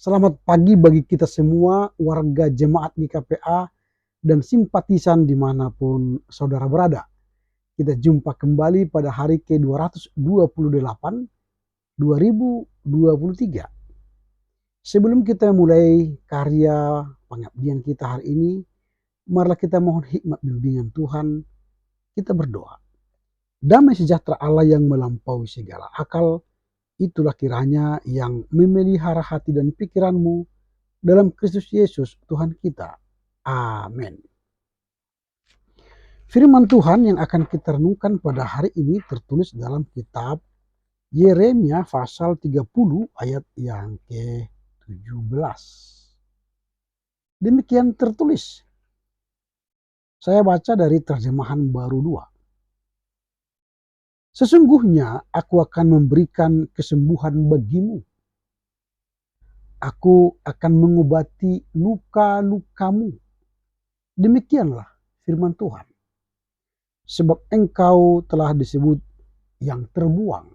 Selamat pagi bagi kita semua, warga jemaat GKPA dan simpatisan dimanapun saudara berada. Kita jumpa kembali pada hari ke-228, 2023. Sebelum kita mulai karya pengabdian kita hari ini, marilah kita mohon hikmat bimbingan Tuhan, kita berdoa. Damai sejahtera Allah yang melampaui segala akal, itulah kiranya yang memelihara hati dan pikiranmu dalam Kristus Yesus Tuhan kita. Amin. Firman Tuhan yang akan kita renungkan pada hari ini tertulis dalam kitab Yeremia pasal 30 ayat yang ke-17. Demikian tertulis. Saya baca dari terjemahan baru 2. Sesungguhnya aku akan memberikan kesembuhan bagimu. Aku akan mengobati luka-lukamu. Demikianlah firman Tuhan. Sebab engkau telah disebut yang terbuang,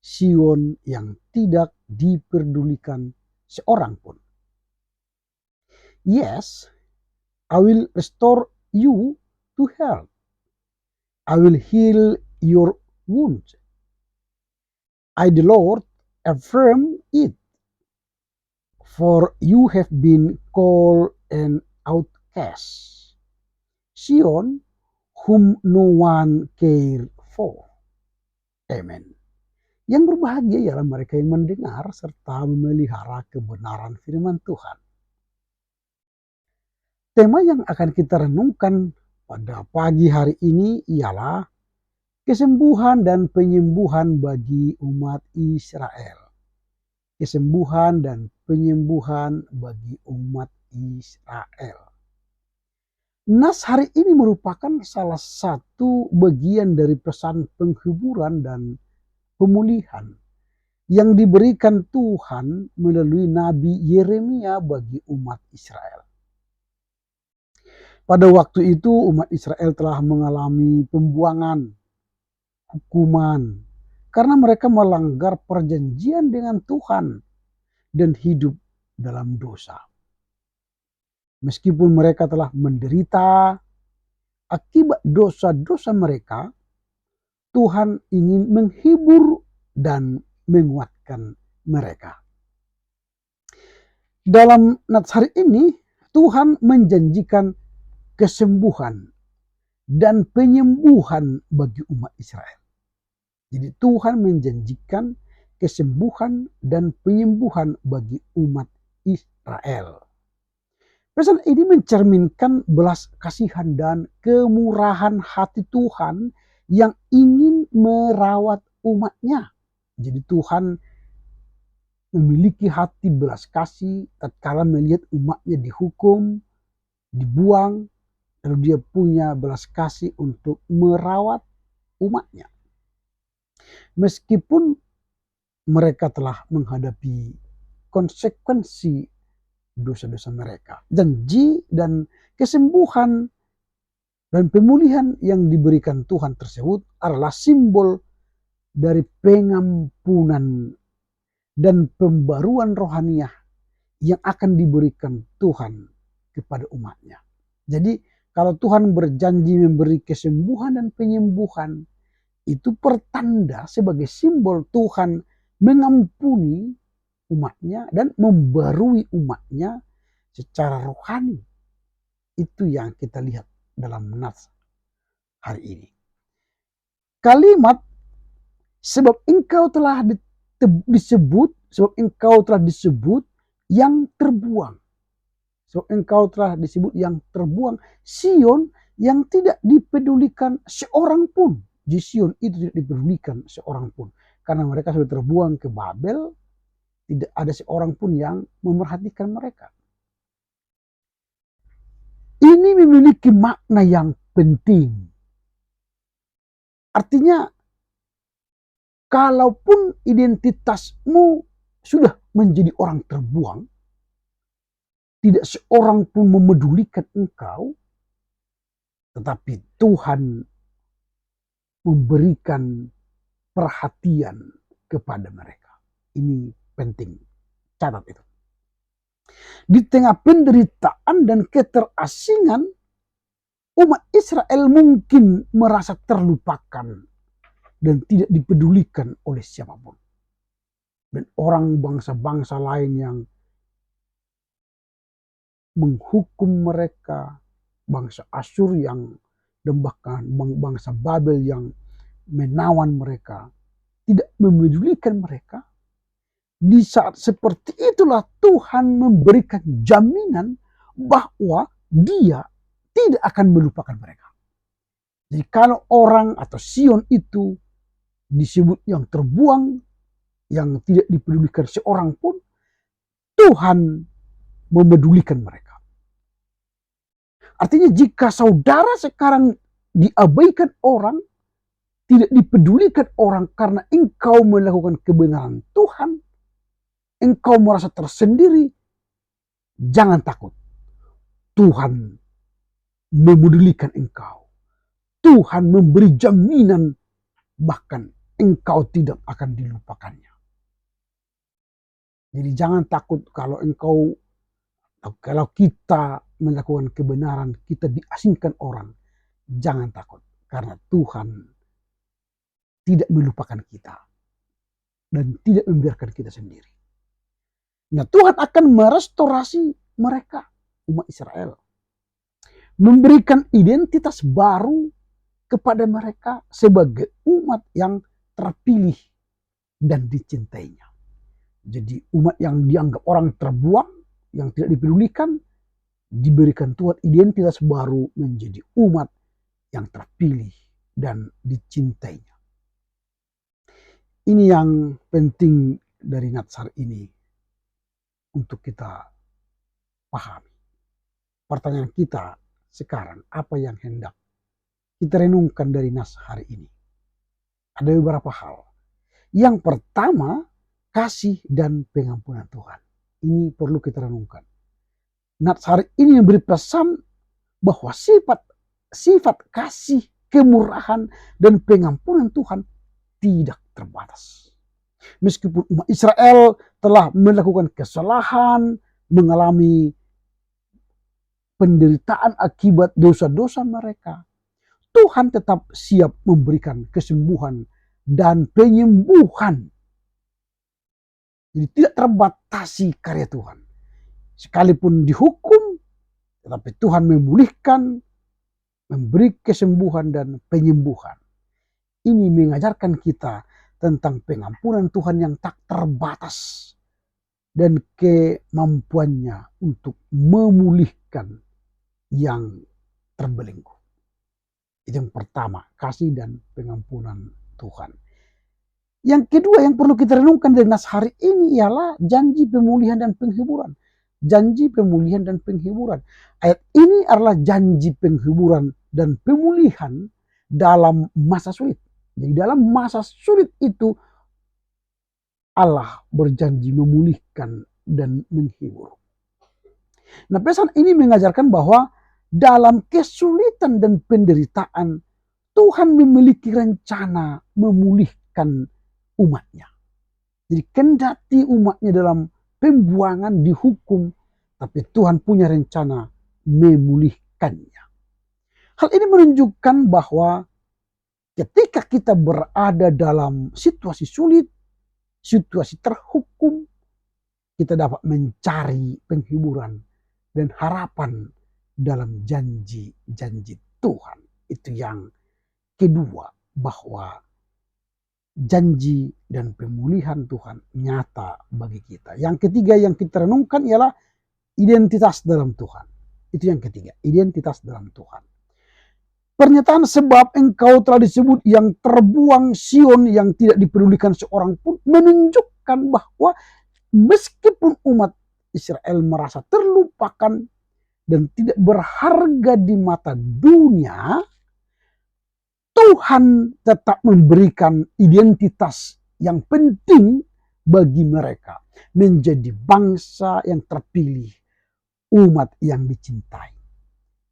Sion yang tidak diperdulikan seorang pun. Yes, I will restore you to health. I will heal your wounds. I the Lord affirm it. For you have been called an outcast, Sion, whom no one cared for. Amen. Yang berbahagia ialah mereka yang mendengar serta memelihara kebenaran firman Tuhan. Tema yang akan kita renungkan pada pagi hari ini ialah kesembuhan dan penyembuhan bagi umat Israel. Kesembuhan dan penyembuhan bagi umat Israel. Nas hari ini merupakan salah satu bagian dari pesan penghiburan dan pemulihan yang diberikan Tuhan melalui Nabi Yeremia bagi umat Israel. Pada waktu itu umat Israel telah mengalami pembuangan, hukuman, karena mereka melanggar perjanjian dengan Tuhan dan hidup dalam dosa. Meskipun mereka telah menderita akibat dosa-dosa mereka, Tuhan ingin menghibur dan menguatkan mereka. Dalam nats hari ini, Tuhan menjanjikan kesembuhan dan penyembuhan bagi umat Israel. Jadi Tuhan menjanjikan kesembuhan dan penyembuhan bagi umat Israel. Pesan ini mencerminkan belas kasihan dan kemurahan hati Tuhan yang ingin merawat umatnya. Jadi Tuhan memiliki hati belas kasih tatkala melihat umatnya dihukum, dibuang, lalu dia punya belas kasih untuk merawat umatnya. Meskipun mereka telah menghadapi konsekuensi dosa-dosa mereka. Janji dan kesembuhan dan pemulihan yang diberikan Tuhan tersebut adalah simbol dari pengampunan dan pembaruan rohaniah yang akan diberikan Tuhan kepada umatnya. Jadi kalau Tuhan berjanji memberi kesembuhan dan penyembuhan, itu pertanda sebagai simbol Tuhan mengampuni umatnya dan membarui umatnya secara rohani. Itu yang kita lihat dalam nats hari ini. Kalimat sebab engkau telah disebut yang terbuang. Sebab engkau telah disebut yang terbuang, Sion yang tidak dipedulikan seorang pun. Di Sion itu tidak dipedulikan seorang pun. Karena mereka sudah terbuang ke Babel, tidak ada seorang pun yang memerhatikan mereka. Ini memiliki makna yang penting. Artinya, kalaupun identitasmu sudah menjadi orang terbuang, tidak seorang pun memedulikan engkau, tetapi Tuhan memberikan perhatian kepada mereka. Ini penting, catat itu. Di tengah penderitaan dan keterasingan, umat Israel mungkin merasa terlupakan dan tidak dipedulikan oleh siapapun. Dan orang bangsa-bangsa lain yang menghukum mereka, bangsa Asyur yang, dan bahkan bangsa Babel yang menawan mereka, tidak memedulikan mereka. Di saat seperti itulah Tuhan memberikan jaminan bahwa Dia tidak akan melupakan mereka. Jadi kalau orang atau Sion itu disebut yang terbuang, yang tidak dipedulikan seorang pun, Tuhan memedulikan mereka. Artinya jika saudara sekarang diabaikan orang, tidak dipedulikan orang karena engkau melakukan kebenaran Tuhan, engkau merasa tersendiri, jangan takut. Tuhan memedulikan engkau. Tuhan memberi jaminan bahkan engkau tidak akan dilupakannya. Jadi jangan takut kalau kita melakukan kebenaran, kita diasingkan orang. Jangan takut karena Tuhan tidak melupakan kita dan tidak membiarkan kita sendiri. Nah, Tuhan akan merestorasi mereka, umat Israel. Memberikan identitas baru kepada mereka sebagai umat yang terpilih dan dicintainya. Jadi umat yang dianggap orang terbuang, yang tidak dipedulikan, diberikan Tuhan identitas baru menjadi umat yang terpilih dan dicintainya. Ini yang penting dari Natsar ini untuk kita pahami. Pertanyaan kita sekarang, apa yang hendak kita renungkan dari nas hari ini? Ada beberapa hal. Yang pertama, kasih dan pengampunan Tuhan. Ini perlu kita renungkan. Nas hari ini memberi pesan bahwa sifat kasih, kemurahan, dan pengampunan Tuhan tidak terbatas. Meskipun umat Israel telah melakukan kesalahan, mengalami penderitaan akibat dosa-dosa mereka, Tuhan tetap siap memberikan kesembuhan dan penyembuhan. Jadi tidak terbatasi karya Tuhan. Sekalipun dihukum, tetapi Tuhan memulihkan, memberi kesembuhan dan penyembuhan. Ini mengajarkan kita tentang pengampunan Tuhan yang tak terbatas dan kemampuannya untuk memulihkan yang terbelenggu. Itu yang pertama, kasih dan pengampunan Tuhan. Yang kedua yang perlu kita renungkan dari nas hari ini ialah janji pemulihan dan penghiburan. Janji pemulihan dan penghiburan. Ayat ini adalah janji penghiburan dan pemulihan dalam masa sulit. Jadi dalam masa sulit itu Allah berjanji memulihkan dan menghibur. Nah, pesan ini mengajarkan bahwa dalam kesulitan dan penderitaan, Tuhan memiliki rencana memulihkan umatnya. Jadi kendati umatnya dalam pembuangan, dihukum, tapi Tuhan punya rencana memulihkannya. Hal ini menunjukkan bahwa ketika kita berada dalam situasi sulit, situasi terhukum, kita dapat mencari penghiburan dan harapan dalam janji-janji Tuhan. Itu yang kedua, bahwa janji dan pemulihan Tuhan nyata bagi kita. Yang ketiga yang kita renungkan ialah identitas dalam Tuhan. Itu yang ketiga, identitas dalam Tuhan. Pernyataan sebab engkau telah disebut yang terbuang, Sion yang tidak dipedulikan seorang pun, menunjukkan bahwa meskipun umat Israel merasa terlupakan dan tidak berharga di mata dunia, Tuhan tetap memberikan identitas yang penting bagi mereka. Menjadi bangsa yang terpilih, umat yang dicintai.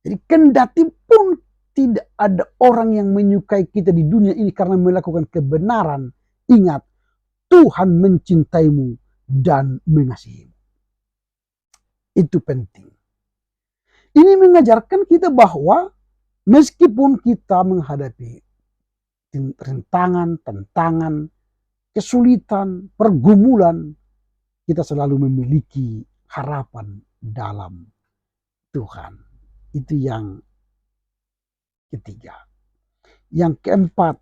Jadi kendati pun tidak ada orang yang menyukai kita di dunia ini karena melakukan kebenaran, ingat, Tuhan mencintaimu dan mengasihimu. Itu penting. Ini mengajarkan kita bahwa meskipun kita menghadapi rintangan, tantangan, kesulitan, pergumulan, kita selalu memiliki harapan dalam Tuhan. Itu yang ketiga. Yang keempat,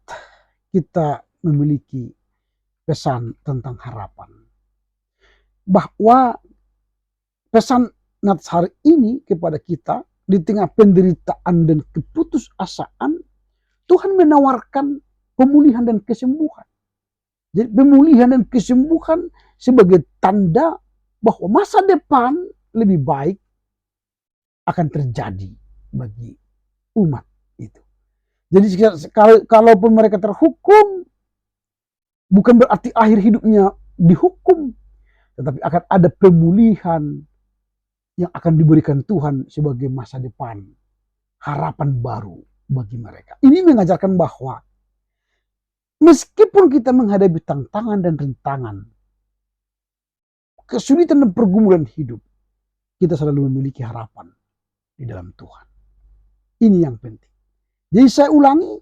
kita memiliki pesan tentang harapan. Bahwa pesan Nats hari ini kepada kita, di tengah penderitaan dan keputusasaan, Tuhan menawarkan pemulihan dan kesembuhan. Jadi pemulihan dan kesembuhan sebagai tanda bahwa masa depan lebih baik akan terjadi bagi umat itu. Jadi kalaupun mereka terhukum, bukan berarti akhir hidupnya dihukum, tetapi akan ada pemulihan yang akan diberikan Tuhan sebagai masa depan, harapan baru bagi mereka. Ini mengajarkan bahwa meskipun kita menghadapi tantangan dan rintangan, kesulitan dan pergumulan hidup, kita selalu memiliki harapan di dalam Tuhan. Ini yang penting. Jadi saya ulangi,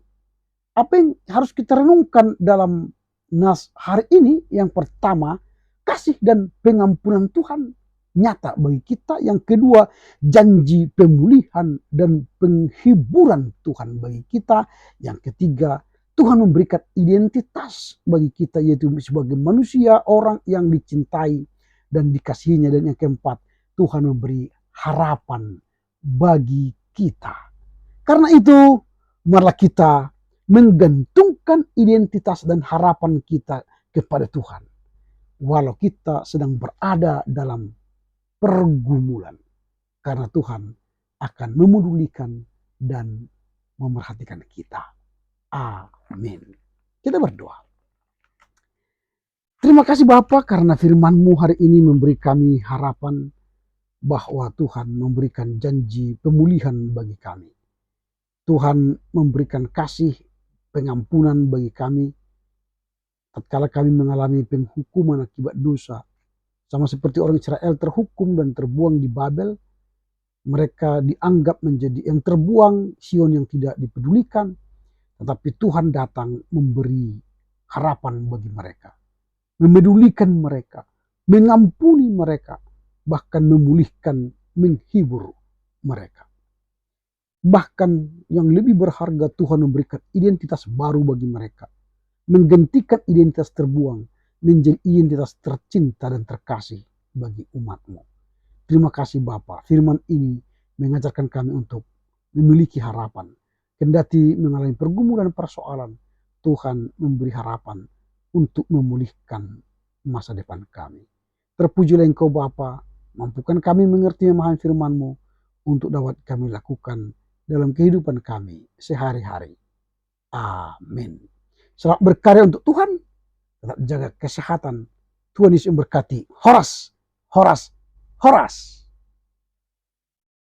apa yang harus kita renungkan dalam nas hari ini? Yang pertama, kasih dan pengampunan Tuhan nyata bagi kita. Yang kedua, janji pemulihan dan penghiburan Tuhan bagi kita. Yang ketiga, Tuhan memberikan identitas bagi kita, yaitu sebagai manusia, orang yang dicintai dan dikasihinya. Dan yang keempat, Tuhan memberi harapan bagi kita. Karena itu, marilah kita menggantungkan identitas dan harapan kita kepada Tuhan. Walau kita sedang berada dalam pergumulan. Karena Tuhan akan memedulikan dan memerhatikan kita. Amin. Kita berdoa. Terima kasih Bapa, karena firman-Mu hari ini memberi kami harapan bahwa Tuhan memberikan janji pemulihan bagi kami. Tuhan memberikan kasih pengampunan bagi kami tatkala kami mengalami penghukuman akibat dosa. Sama seperti orang Israel terhukum dan terbuang di Babel, mereka dianggap menjadi yang terbuang, Sion yang tidak dipedulikan, tetapi Tuhan datang memberi harapan bagi mereka, memedulikan mereka, mengampuni mereka, bahkan memulihkan, menghibur mereka. Bahkan yang lebih berharga, Tuhan memberikan identitas baru bagi mereka, menggantikan identitas terbuang menjadi identitas tercinta dan terkasih bagi umat-Mu. Terima kasih Bapa, firman ini mengajarkan kami untuk memiliki harapan. Kendati mengalami pergumulan persoalan, Tuhan memberi harapan untuk memulihkan masa depan kami. Terpujilah Engkau Bapa, mampukan kami mengerti memahami firman-Mu untuk dapat kami lakukan dalam kehidupan kami sehari-hari. Amin. Selamat berkarya untuk Tuhan, tetap jaga kesehatan. Tuhan Yesus memberkati. Horas, horas, horas.